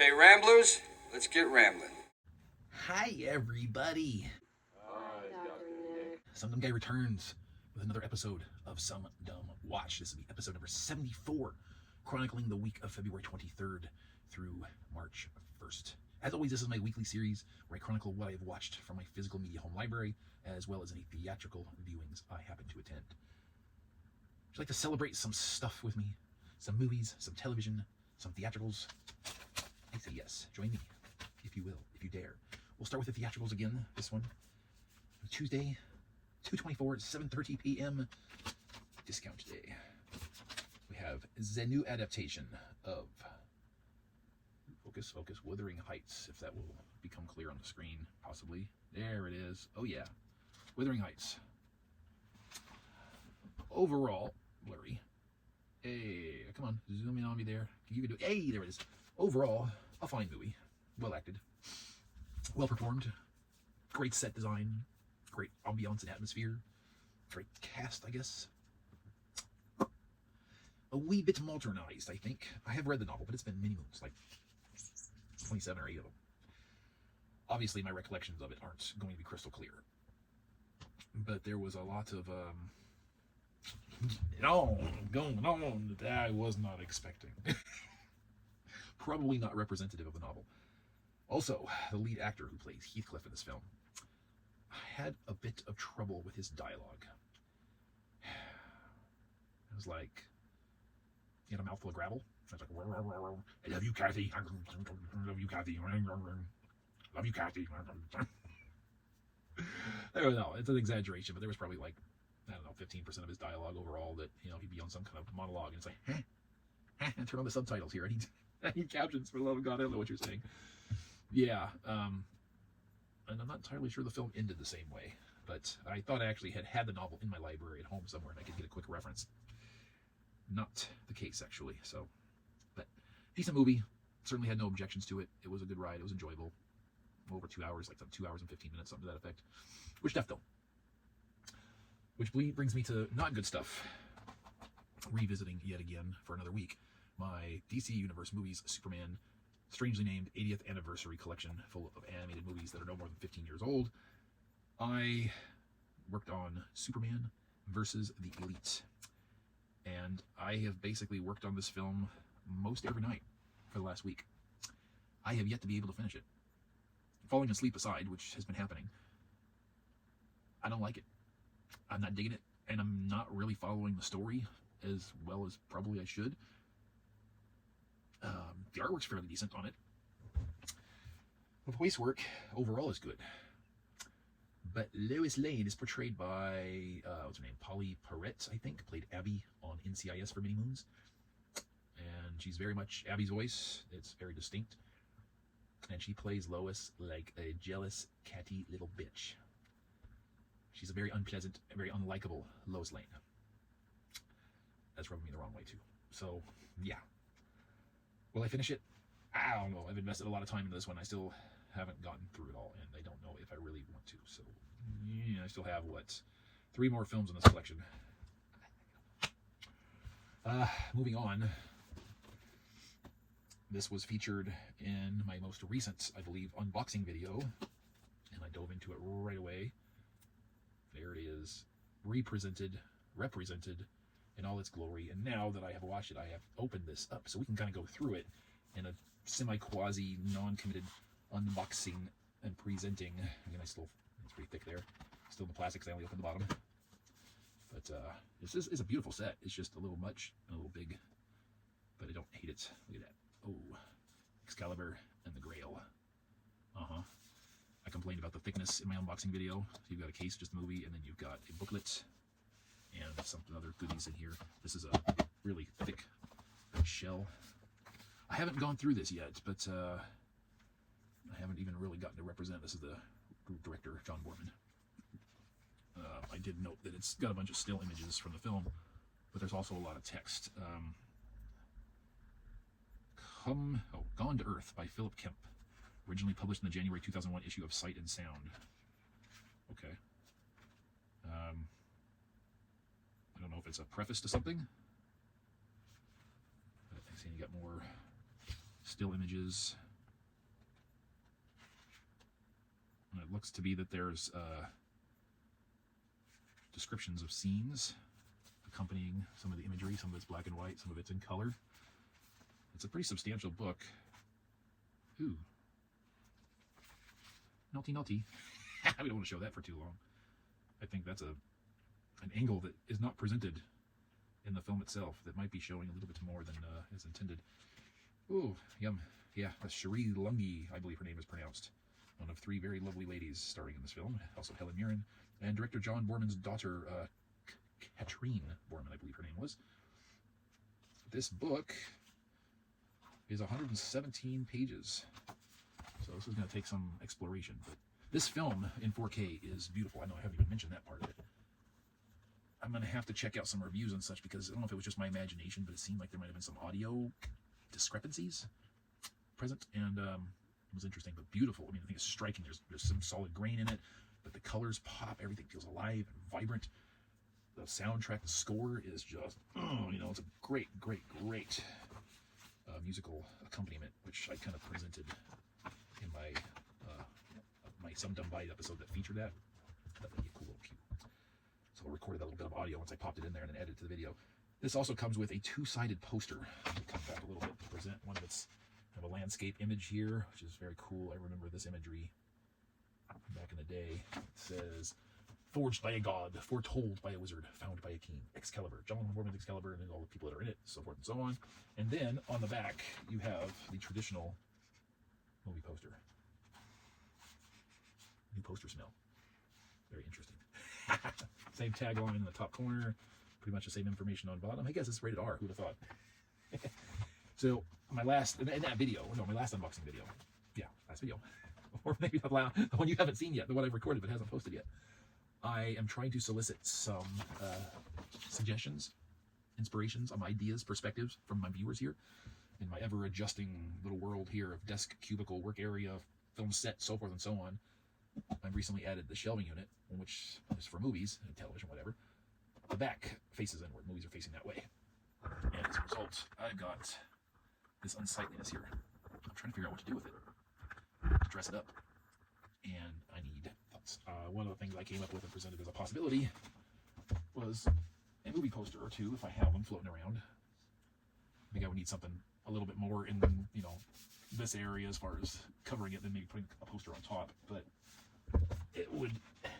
Okay, Ramblers, let's get rambling. Hi, everybody. Some Dumb Guy returns with another episode of Some Dumb Watch. This will be episode number 74, chronicling the week of February 23rd through March 1st. As always, this is my weekly series where I chronicle what I have watched from my physical media home library, as well as any theatrical viewings I happen to attend. Would you like to celebrate some stuff with me? Some movies, some television, some theatricals? I say yes. Join me, if you will, if you dare. We'll start with the theatricals again. This one, Tuesday, 2/24 at 7:30 p.m. Discount day. We have the new adaptation of Focus, Wuthering Heights, if that will become clear on the screen, possibly. There it is. Oh yeah, Wuthering Heights. Overall, blurry. Hey, come on, zoom in on me there. You can do. Hey, there it is. Overall, a fine movie. Well acted, well performed, great set design, great ambiance and atmosphere, great cast, I guess. A wee bit modernized, I think. I have read the novel, but it's been many moons, like 27 or 8 of them. Obviously, my recollections of it aren't going to be crystal clear, but there was a lot of going on that I was not expecting. Probably not representative of the novel. Also, the lead actor who plays Heathcliff in this film had a bit of trouble with his dialogue. It was like he had a mouthful of gravel. It was like, I love you, Kathy. I love you, Kathy. Love you, Kathy. I don't know. It's an exaggeration, but there was probably like, I don't know, 15% of his dialogue overall that, he'd be on some kind of monologue, and it's like, turn on the subtitles here. I need captions, for the love of God. I don't know what you're saying. Yeah, and I'm not entirely sure the film ended the same way, but I thought I actually had the novel in my library at home somewhere, and I could get a quick reference. Not the case, actually. So, but decent movie. Certainly had no objections to it. It was a good ride. It was enjoyable. Over 2 hours, like 2 hours and 15 minutes, something to that effect. Which stuff, though? Which brings me to not good stuff. Revisiting yet again for another week my DC Universe movies Superman strangely named 80th anniversary collection full of animated movies that are no more than 15 years old. I worked on Superman versus the Elite, and I have basically worked on this film most every night for the last week. I have yet to be able to finish it. Falling asleep aside, which has been happening, I don't like it. I'm not digging it, and I'm not really following the story as well as probably I should. The artwork's fairly decent on it. The voice work overall is good. But Lois Lane is portrayed by, what's her name? Polly Perrette, I think, played Abby on NCIS for many moons. And she's very much Abby's voice. It's very distinct. And she plays Lois like a jealous, catty little bitch. She's a very unpleasant, very unlikable Lois Lane. That's rubbing me the wrong way, too. So, yeah. Will I finish it? I don't know. I've invested a lot of time into this one. I still haven't gotten through it all, and I don't know if I really want to. So, yeah, I still have, 3 more films in this collection. Moving on. This was featured in my most recent, I believe, unboxing video, and I dove into it right away. There it is, represented in all its glory. And now that I have watched it, I have opened this up so we can kind of go through it in a semi-quasi, non-committed unboxing and presenting. Again, it's pretty thick there. Still in the plastic because I only opened the bottom. But this is a beautiful set. It's just a little much and a little big, but I don't hate it. Look at that. Oh, Excalibur and the Grail. I complained about the thickness in my unboxing video. So you've got a case, just the movie, and then you've got a booklet and some other goodies in here. This is a really thick shell. I haven't gone through this yet, but I haven't even really gotten to represent. This is the director, John Borman. I did note that it's got a bunch of still images from the film, but there's also a lot of text. Gone to Earth by Philip Kemp. Originally published in the January 2001 issue of Sight and Sound. Okay. I don't know if it's a preface to something. But I see you got more still images. looks to be that there's descriptions of scenes accompanying some of the imagery. Some of it's black and white, some of it's in color. It's a pretty substantial book. Ooh. Naughty, naughty. We don't want to show that for too long. I think that's an angle that is not presented in the film itself that might be showing a little bit more than is intended. Ooh, yum. Yeah, that's Cherie Lungi, I believe her name is pronounced. One of three very lovely ladies starring in this film. Also Helen Mirren and director John Borman's daughter, Katrine Borman, I believe her name was. This book is 117 pages. So this is going to take some exploration. But this film in 4K is beautiful. I know I haven't even mentioned that part of it. I'm going to have to check out some reviews and such because I don't know if it was just my imagination, but it seemed like there might have been some audio discrepancies present. And it was interesting, but beautiful. I mean, I think it's striking. There's some solid grain in it, but the colors pop. Everything feels alive and vibrant. The soundtrack, the score is just, it's a great, great, great musical accompaniment, which I kind of presented in my my SumDumWatch episode that featured that. That would be a cool little cue. So I recorded that little bit of audio once I popped it in there and then edited to the video. This also comes with a two-sided poster. I'll come back a little bit to present one of its kind of a landscape image here, which is very cool. I remember this imagery back in the day. It says, forged by a god, foretold by a wizard, found by a king. Excalibur, John Borman's Excalibur, and then all the people that are in it, so forth and so on. And then on the back, you have the traditional movie poster. New poster smell. Very interesting. Same tagline in the top corner, pretty much the same information on bottom. I guess it's rated R. Who'd have thought? So my last in that video, my last unboxing video. Yeah, last video, or maybe the one you haven't seen yet, the one I've recorded but hasn't posted yet. I am trying to solicit some suggestions, inspirations, ideas, perspectives from my viewers here in my ever-adjusting little world here of desk, cubicle, work area, film set, so forth and so on. I've recently added the shelving unit, which is for movies and television, whatever. The back faces inward. Movies are facing that way. And as a result, I've got this unsightliness here. I'm trying to figure out what to do with it. Dress it up. And I need thoughts. One of the things I came up with and presented as a possibility was a movie poster or two, if I have them floating around. I think I would need something a little bit more in, this area as far as covering it than maybe putting a poster on top. But it would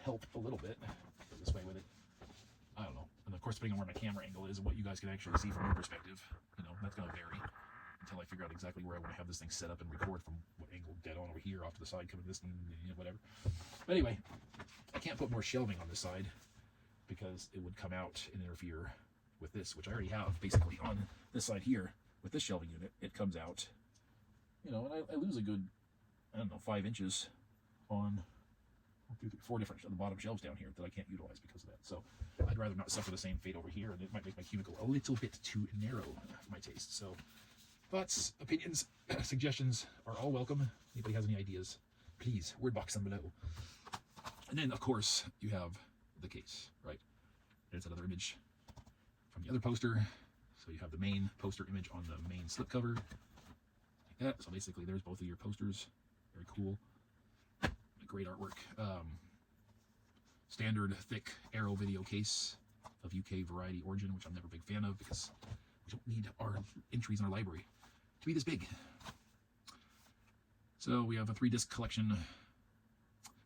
help a little bit this way with it. I don't know. And of course, depending on where my camera angle is and what you guys can actually see from your perspective, that's going to vary until I figure out exactly where I want to have this thing set up and record from what angle, dead on over here, off to the side, coming to this, whatever. But anyway, I can't put more shelving on this side because it would come out and interfere with this, which I already have basically on this side here with this shelving unit. It comes out, and I lose a good, 5 inches on 4 different of the bottom shelves down here that I can't utilize because of that. So I'd rather not suffer the same fate over here, and it might make my cubicle a little bit too narrow for my taste. So thoughts, opinions, suggestions are all welcome. Anybody has any ideas, please word box them below. And then of course you have the case, right? There's another image from the other poster. So you have the main poster image on the main slipcover, like that. So basically there's both of your posters. Very cool. Great artwork. Standard thick Arrow video case of UK variety origin, which I'm never a big fan of because we don't need our entries in our library to be this big. So we have a 3-disc collection.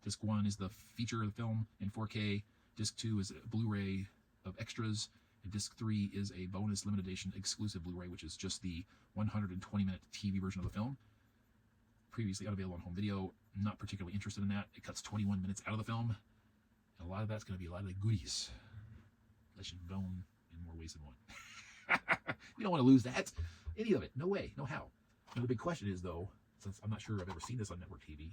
Disc 1 is the feature of the film in 4K. Disc 2 is a Blu-ray of extras. And Disc 3 is a bonus limited edition exclusive Blu-ray, which is just the 120-minute TV version of the film. Previously unavailable on home video. Not particularly interested in that. It cuts 21 minutes out of the film. And a lot of that's going to be a lot of the goodies. Flesh and bone in more ways than one. We don't want to lose that. Any of it. No way. No how. Now the big question is, though, since I'm not sure I've ever seen this on network TV,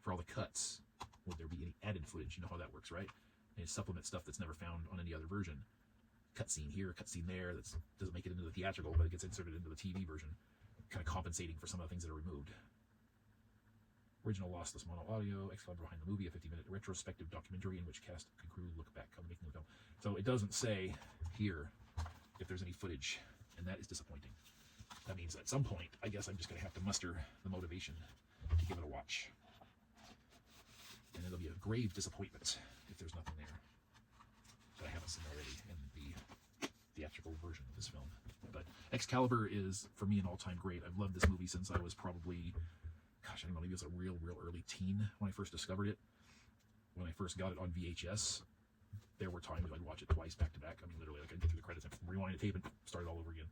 for all the cuts, would there be any added footage? You know how that works, right? And supplement stuff that's never found on any other version. Cutscene here, cutscene there. That doesn't make it into the theatrical, but it gets inserted into the TV version, kind of compensating for some of the things that are removed. Original lossless mono audio, Excalibur behind the movie, a 50-minute retrospective documentary in which cast and crew look back on the making of the film. So it doesn't say here if there's any footage, and that is disappointing. That means at some point, I guess I'm just going to have to muster the motivation to give it a watch. be a grave disappointment if there's nothing there that I haven't seen already in the theatrical version of this film. But Excalibur is, for me, an all-time great. I've loved this movie since I was probably, gosh, I don't know, maybe I was a real early teen when I first discovered it. When I first got it on VHS, there were times I'd watch it twice back to back. I mean, literally, like I'd get through the credits and rewind the tape and start it all over again.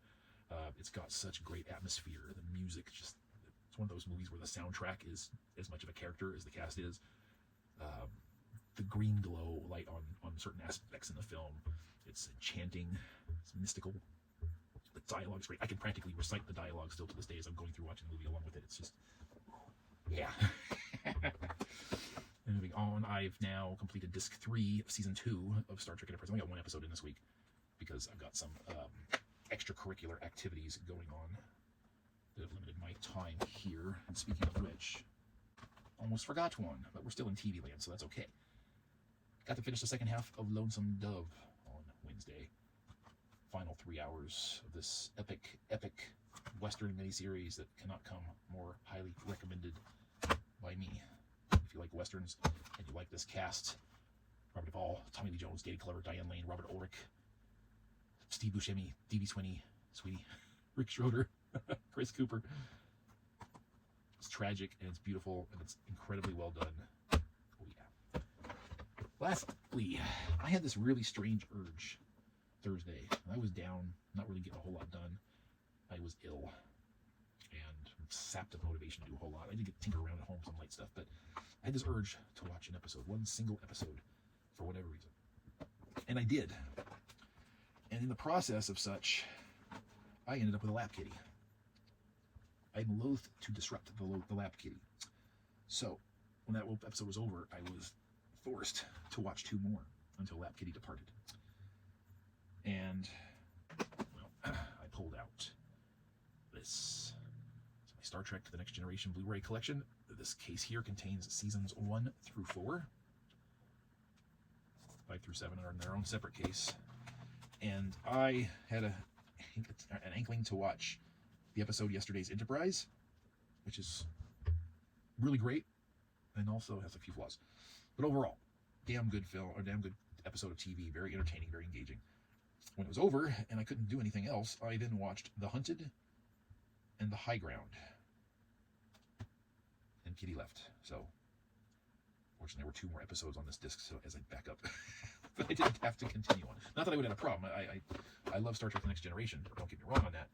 It's got such great atmosphere. The music, just, it's one of those movies where the soundtrack is as much of a character as the cast is. The green glow light on certain aspects in the film, it's enchanting, it's mystical. The dialogue's great. I can practically recite the dialogue still to this day as I'm going through watching the movie along with it. It's just, yeah. And moving on, I've now completed disc 3 of season 2 of Star Trek Enterprise. I only got one episode in this week because I've got some extracurricular activities going on that have limited my time here. And speaking of which, almost forgot one, but we're still in TV land, so that's okay. Got to finish the second half of Lonesome Dove on Wednesday. Final 3 hours of this epic Western miniseries that cannot come more highly recommended by me. If you like Westerns and you like this cast, Robert Duvall, Tommy Lee Jones, Katie Clever, Diane Lane, Robert Ulrich, Steve Buscemi, Dee Swinney, Sweetie, Rick Schroeder, Chris Cooper. It's tragic and it's beautiful and it's incredibly well done. Oh yeah. Lastly, I had this really strange urge Thursday. I was down, not really getting a whole lot done. I was ill and sapped of motivation to do a whole lot. I did get tinker around at home, some light stuff, but I had this urge to watch an episode, one single episode, for whatever reason. And I did. And in the process of such, I ended up with a lap kitty. I'm loath to disrupt the lap kitty. So, when that episode was over, I was forced to watch 2 more until Lap Kitty departed. And, well, I pulled out this. It's my Star Trek The Next Generation Blu-ray collection. This case here contains seasons 1 through 4. 5 through 7 are in their own separate case. And I had an inkling to watch the episode Yesterday's Enterprise, which is really great and also has a few flaws. But overall, damn good film, or damn good episode of TV, very entertaining, very engaging. When it was over and I couldn't do anything else, I then watched The Hunted and The High Ground. And Kitty left. So, fortunately, there were 2 more episodes on this disc, so as I back up. But I didn't have to continue on. Not that I would have a problem. I love Star Trek The Next Generation. Don't get me wrong on that.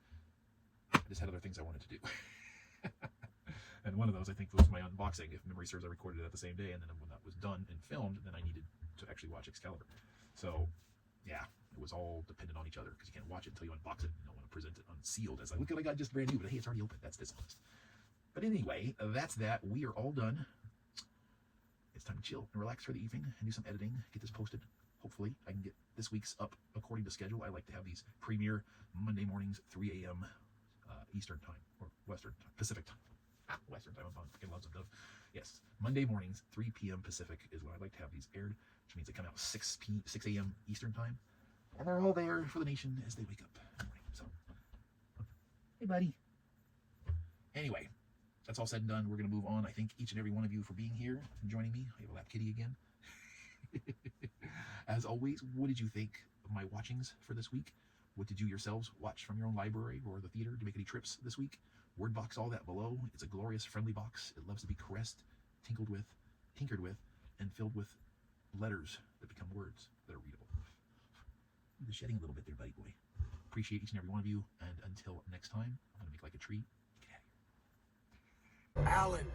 I just had other things I wanted to do. And one of those, I think, was my unboxing. If memory serves, I recorded it at the same day, and then when that was done and filmed, then I needed to actually watch Excalibur. So, yeah, it was all dependent on each other, because you can't watch it until you unbox it. You don't want to present it unsealed as like, look what I got just brand new, but hey, it's already open. That's dishonest. But anyway, that's that. We are all done. It's time to chill and relax for the evening and do some editing, get this posted. Hopefully, I can get this week's up according to schedule. I like to have these premiere Monday mornings, 3 a.m. Eastern time, or Western time, Pacific time. Western time, I'm on fucking loves of dove. Yes, Monday mornings, 3 p.m. Pacific is when I like to have these aired, which means they come out 6 a.m. Eastern time. And they're all there for the nation as they wake up in the morning. So, hey, buddy. Anyway, that's all said and done. We're going to move on. I thank each and every one of you for being here and joining me. I have a lap kitty again. As always, what did you think of my watchings for this week? What did you yourselves watch from your own library or the theater to make any trips this week? Word box all that below. It's a glorious, friendly box. It loves to be caressed, tinkered with, and filled with letters that become words that are readable. You're just shedding a little bit there, buddy boy. Appreciate each and every one of you, and until next time, I'm going to make like a tree. Get out of here. Alan.